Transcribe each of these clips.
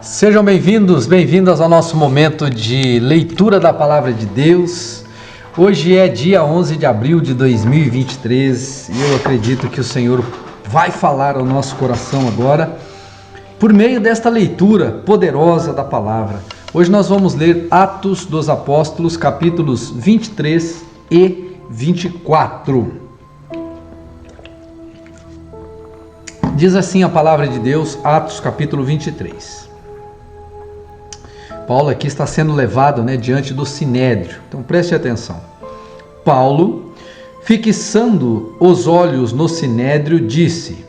Sejam bem-vindos, bem-vindas ao nosso momento de leitura da Palavra de Deus. Hoje é dia 11 de abril de 2023 e eu acredito que o Senhor vai falar ao nosso coração agora por meio desta leitura poderosa da Palavra. Hoje nós vamos ler Atos dos Apóstolos, capítulos 23 e 24. Diz assim a Palavra de Deus, Atos capítulo 23. Paulo aqui está sendo levado, diante do Sinédrio. Então preste atenção. Paulo, fixando os olhos no Sinédrio, disse: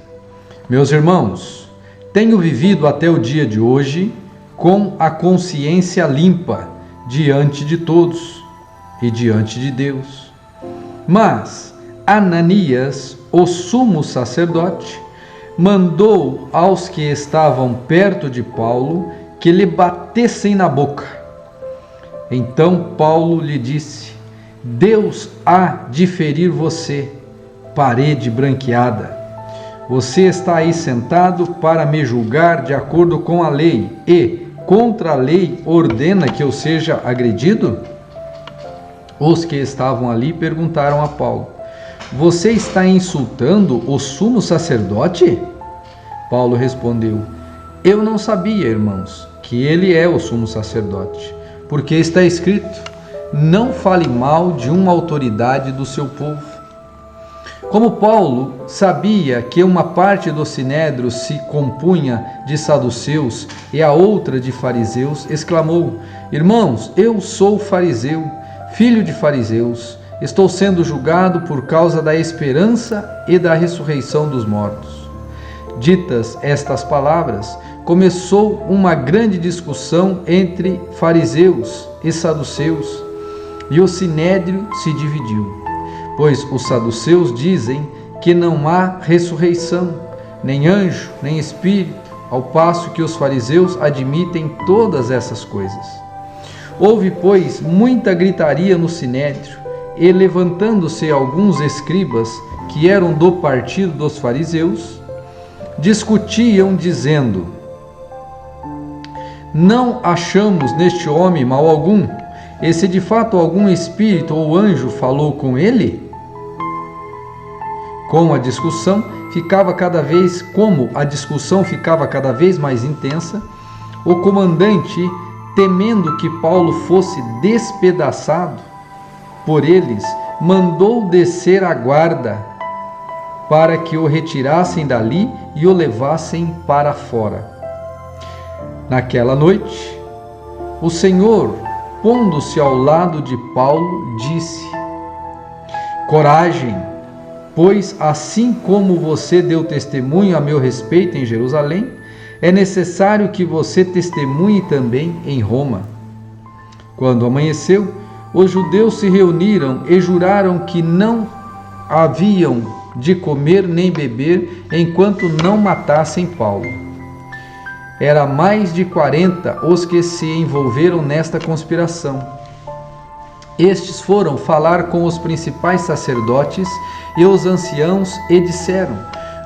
Meus irmãos, tenho vivido até o dia de hoje com a consciência limpa diante de todos e diante de Deus. Mas Ananias, o sumo sacerdote, mandou aos que estavam perto de Paulo que lhe batessem na boca. Então Paulo lhe disse: Deus há de ferir você, parede branqueada. Você está aí sentado para me julgar de acordo com a lei e, contra a lei, ordena que eu seja agredido? Os que estavam ali perguntaram a Paulo: Você está insultando o sumo sacerdote? Paulo respondeu: Eu não sabia, irmãos, que ele é o sumo sacerdote, porque está escrito: não fale mal de uma autoridade do seu povo. Como Paulo sabia que uma parte do sinédrio se compunha de saduceus e a outra de fariseus, exclamou: Irmãos, eu sou fariseu, filho de fariseus. Estou sendo julgado por causa da esperança e da ressurreição dos mortos. Ditas estas palavras, começou uma grande discussão entre fariseus e saduceus, e o sinédrio se dividiu, pois os saduceus dizem que não há ressurreição, nem anjo, nem espírito, ao passo que os fariseus admitem todas essas coisas. Houve, pois, muita gritaria no sinédrio, e levantando-se alguns escribas, que eram do partido dos fariseus, discutiam, dizendo: Não achamos neste homem mal algum, e se de fato algum espírito ou anjo falou com ele? Como a discussão ficava cada vez mais intensa, o comandante, temendo que Paulo fosse despedaçado por eles, mandou descer a guarda para que o retirassem dali e o levassem para fora. Naquela noite, o Senhor, pondo-se ao lado de Paulo, disse: Coragem, pois assim como você deu testemunho a meu respeito em Jerusalém, é necessário que você testemunhe também em Roma. Quando amanheceu, os judeus se reuniram e juraram que não haviam de comer nem beber enquanto não matassem Paulo. Era mais de 40 os que se envolveram nesta conspiração. Estes foram falar com os principais sacerdotes e os anciãos e disseram: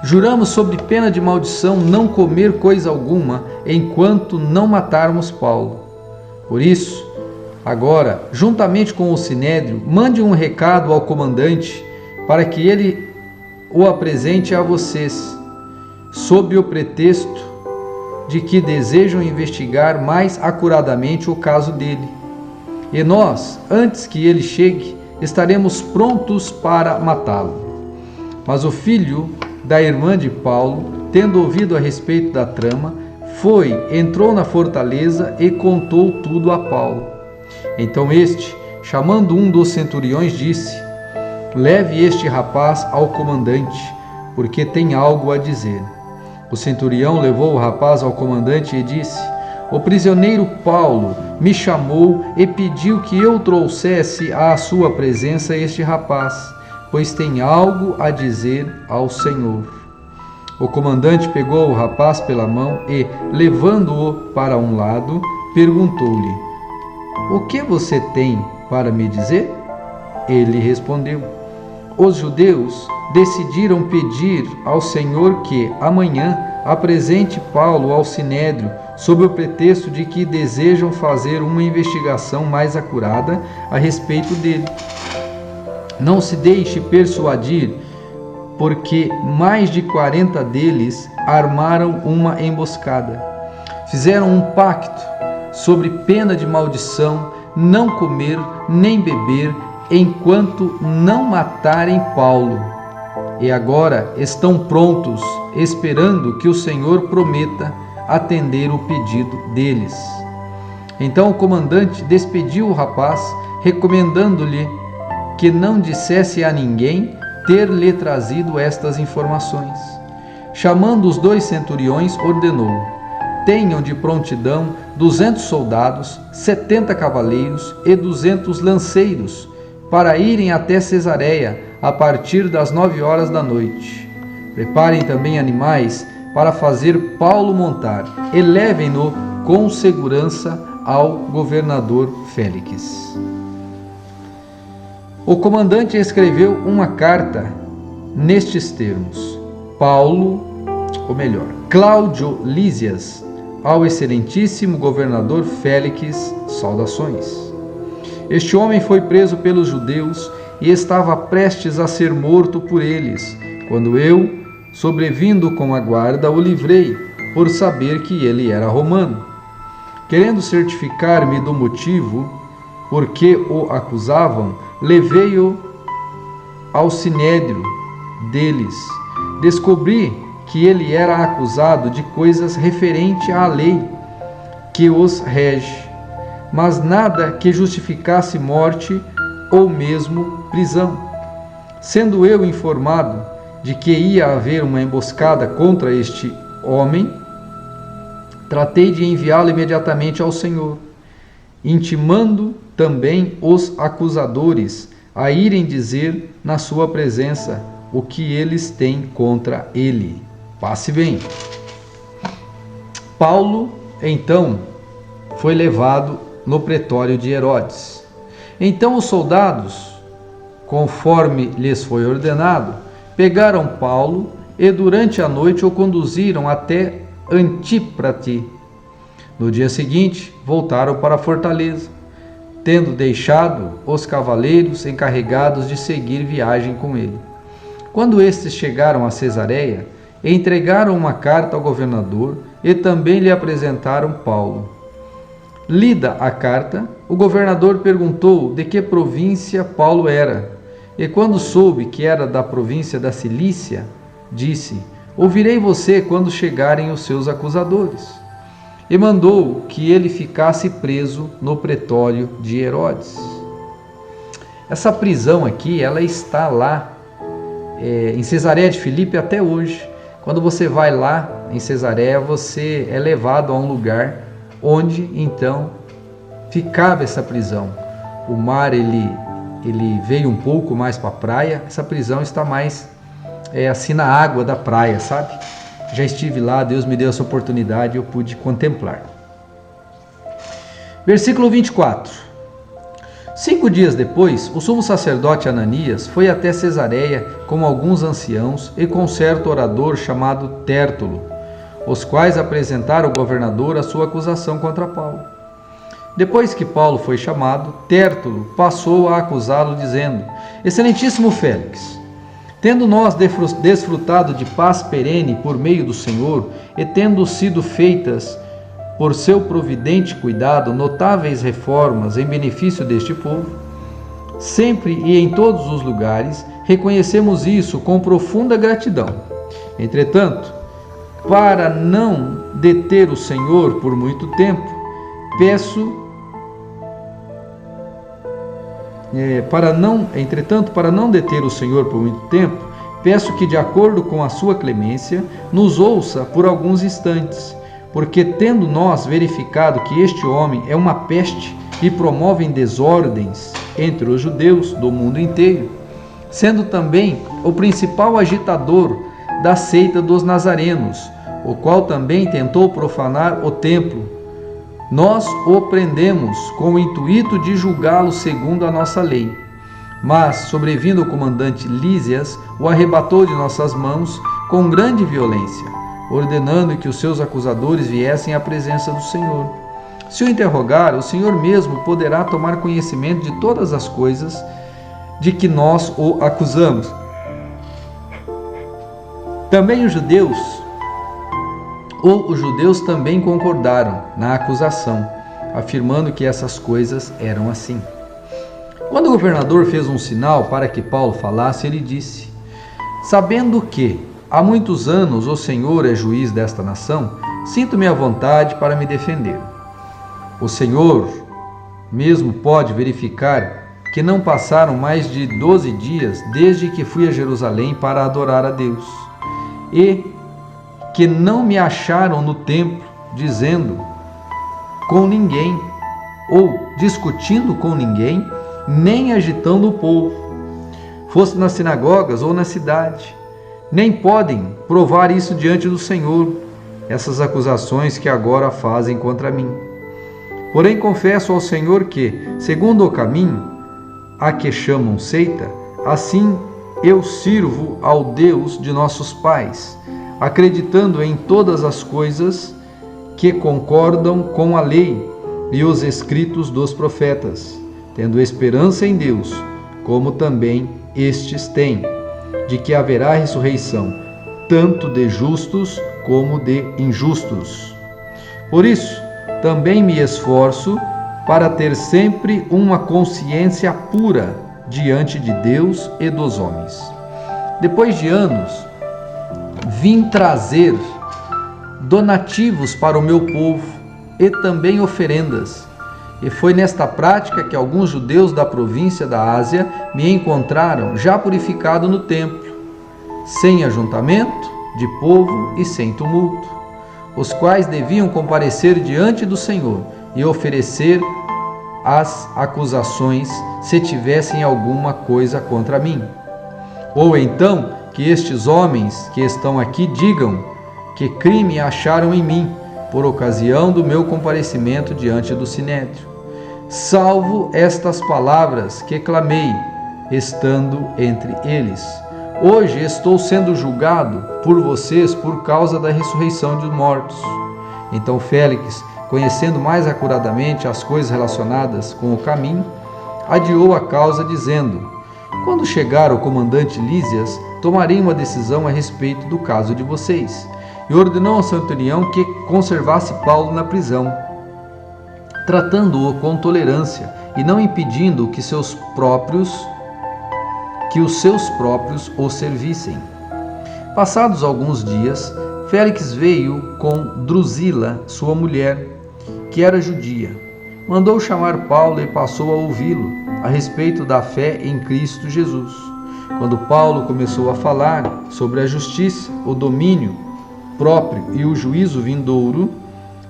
Juramos sob pena de maldição não comer coisa alguma enquanto não matarmos Paulo. Por isso, agora, juntamente com o sinédrio, mande um recado ao comandante para que ele o apresente a vocês, sob o pretexto de que desejam investigar mais acuradamente o caso dele. E nós, antes que ele chegue, estaremos prontos para matá-lo. Mas o filho da irmã de Paulo, tendo ouvido a respeito da trama, entrou na fortaleza e contou tudo a Paulo. Então este, chamando um dos centuriões, disse: Leve este rapaz ao comandante, porque tem algo a dizer. O centurião levou o rapaz ao comandante e disse: O prisioneiro Paulo me chamou e pediu que eu trouxesse à sua presença este rapaz, pois tem algo a dizer ao Senhor. O comandante pegou o rapaz pela mão e, levando-o para um lado, perguntou-lhe: O que você tem para me dizer? Ele respondeu: Os judeus decidiram pedir ao Senhor que, amanhã, apresente Paulo ao Sinédrio sob o pretexto de que desejam fazer uma investigação mais acurada a respeito dele. Não se deixe persuadir, porque mais de 40 deles armaram uma emboscada. Fizeram um pacto sobre pena de maldição, não comer nem beber, enquanto não matarem Paulo. E agora estão prontos, esperando que o Senhor prometa atender o pedido deles. Então o comandante despediu o rapaz, recomendando-lhe que não dissesse a ninguém ter-lhe trazido estas informações. Chamando os 2 centuriões, ordenou: tenham de prontidão 200 soldados, 70 cavaleiros e 200 lanceiros, para irem até Cesareia a partir das 9 horas da noite. Preparem também animais para fazer Paulo montar e levem-no com segurança ao governador Félix. O comandante escreveu uma carta nestes termos: Cláudio Lísias, ao excelentíssimo governador Félix, saudações. Este homem foi preso pelos judeus e estava prestes a ser morto por eles, quando eu, sobrevindo com a guarda, o livrei, por saber que ele era romano. Querendo certificar-me do motivo por que o acusavam, levei-o ao sinédrio deles. Descobri que ele era acusado de coisas referentes à lei que os rege, mas nada que justificasse morte ou mesmo prisão. Sendo eu informado de que ia haver uma emboscada contra este homem, tratei de enviá-lo imediatamente ao Senhor, intimando também os acusadores a irem dizer na sua presença o que eles têm contra ele. Passe bem. Paulo, então, foi levado no pretório de Herodes. Então os soldados, conforme lhes foi ordenado, pegaram Paulo e durante a noite o conduziram até Antíprate. No dia seguinte, voltaram para a fortaleza, tendo deixado os cavaleiros encarregados de seguir viagem com ele. Quando estes chegaram a Cesareia, entregaram uma carta ao governador e também lhe apresentaram Paulo. Lida a carta, o governador perguntou de que província Paulo era, e quando soube que era da província da Cilícia, disse: ouvirei você quando chegarem os seus acusadores. E mandou que ele ficasse preso no pretório de Herodes. Essa prisão aqui, ela está lá em Cesareia de Filipe até hoje. Quando você vai lá em Cesareia, você é levado a um lugar onde então ficava essa prisão. O mar ele veio um pouco mais para a praia. Essa prisão está mais assim na água da praia, sabe? Já estive lá, Deus me deu essa oportunidade e eu pude contemplar. Versículo 24. 5 dias depois, o sumo sacerdote Ananias foi até Cesareia com alguns anciãos e com certo orador chamado Tértulo, os quais apresentaram ao governador a sua acusação contra Paulo. Depois que Paulo foi chamado, Tértulo passou a acusá-lo, dizendo: Excelentíssimo Félix, tendo nós desfrutado de paz perene por meio do Senhor, e tendo sido feitas por seu providente cuidado notáveis reformas em benefício deste povo, sempre e em todos os lugares reconhecemos isso com profunda gratidão. Entretanto, para não deter o Senhor por muito tempo, para não deter o Senhor por muito tempo, peço que, de acordo com a sua clemência, nos ouça por alguns instantes, porque tendo nós verificado que este homem é uma peste e promove desordens entre os judeus do mundo inteiro, sendo também o principal agitador da seita dos nazarenos, o qual também tentou profanar o templo, nós o prendemos com o intuito de julgá-lo segundo a nossa lei. Mas, sobrevindo o comandante Lísias, o arrebatou de nossas mãos com grande violência, ordenando que os seus acusadores viessem à presença do Senhor. Se o interrogar, o Senhor mesmo poderá tomar conhecimento de todas as coisas de que nós o acusamos. Também os judeus também concordaram na acusação, afirmando que essas coisas eram assim. Quando o governador fez um sinal para que Paulo falasse, ele disse: sabendo que há muitos anos o Senhor é juiz desta nação, sinto-me à vontade para me defender. O Senhor mesmo pode verificar que não passaram mais de 12 dias desde que fui a Jerusalém para adorar a Deus, e que não me acharam no templo dizendo com ninguém, ou discutindo com ninguém, nem agitando o povo, fosse nas sinagogas ou na cidade. Nem podem provar isso diante do Senhor, essas acusações que agora fazem contra mim. Porém, confesso ao Senhor que, segundo o caminho a que chamam seita, assim eu sirvo ao Deus de nossos pais, acreditando em todas as coisas que concordam com a lei e os escritos dos profetas, tendo esperança em Deus, como também estes têm, de que haverá ressurreição, tanto de justos como de injustos. Por isso, também me esforço para ter sempre uma consciência pura diante de Deus e dos homens. Depois de anos, vim trazer donativos para o meu povo e também oferendas. E foi nesta prática que alguns judeus da província da Ásia me encontraram já purificado no templo, sem ajuntamento de povo e sem tumulto, os quais deviam comparecer diante do Senhor e oferecer as acusações se tivessem alguma coisa contra mim. Ou então que estes homens que estão aqui digam que crime acharam em mim por ocasião do meu comparecimento diante do Sinédrio, salvo estas palavras que clamei, estando entre eles: hoje estou sendo julgado por vocês por causa da ressurreição dos mortos. Então Félix, conhecendo mais acuradamente as coisas relacionadas com o caminho, adiou a causa, dizendo: quando chegar o comandante Lísias, tomarei uma decisão a respeito do caso de vocês. E ordenou ao centurião que conservasse Paulo na prisão, tratando-o com tolerância e não impedindo que os seus próprios o servissem. Passados alguns dias, Félix veio com Drusila, sua mulher, que era judia. Mandou chamar Paulo e passou a ouvi-lo a respeito da fé em Cristo Jesus. Quando Paulo começou a falar sobre a justiça, o domínio próprio e o juízo vindouro,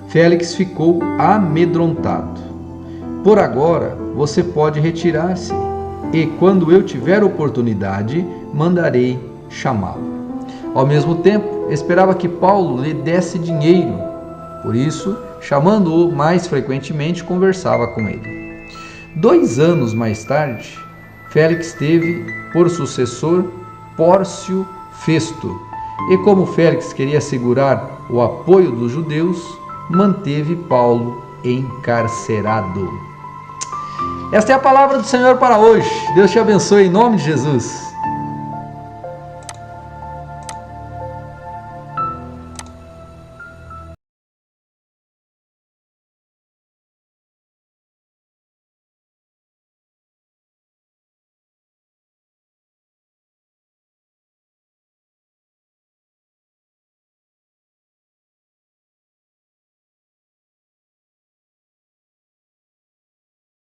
Félix ficou amedrontado. Por agora, você pode retirar-se, e quando eu tiver oportunidade, mandarei chamá-lo. Ao mesmo tempo, esperava que Paulo lhe desse dinheiro. Por isso, chamando-o mais frequentemente, conversava com ele. 2 anos mais tarde, Félix teve por sucessor Pórcio Festo, e como Félix queria assegurar o apoio dos judeus, manteve Paulo encarcerado. Esta é a palavra do Senhor para hoje. Deus te abençoe em nome de Jesus.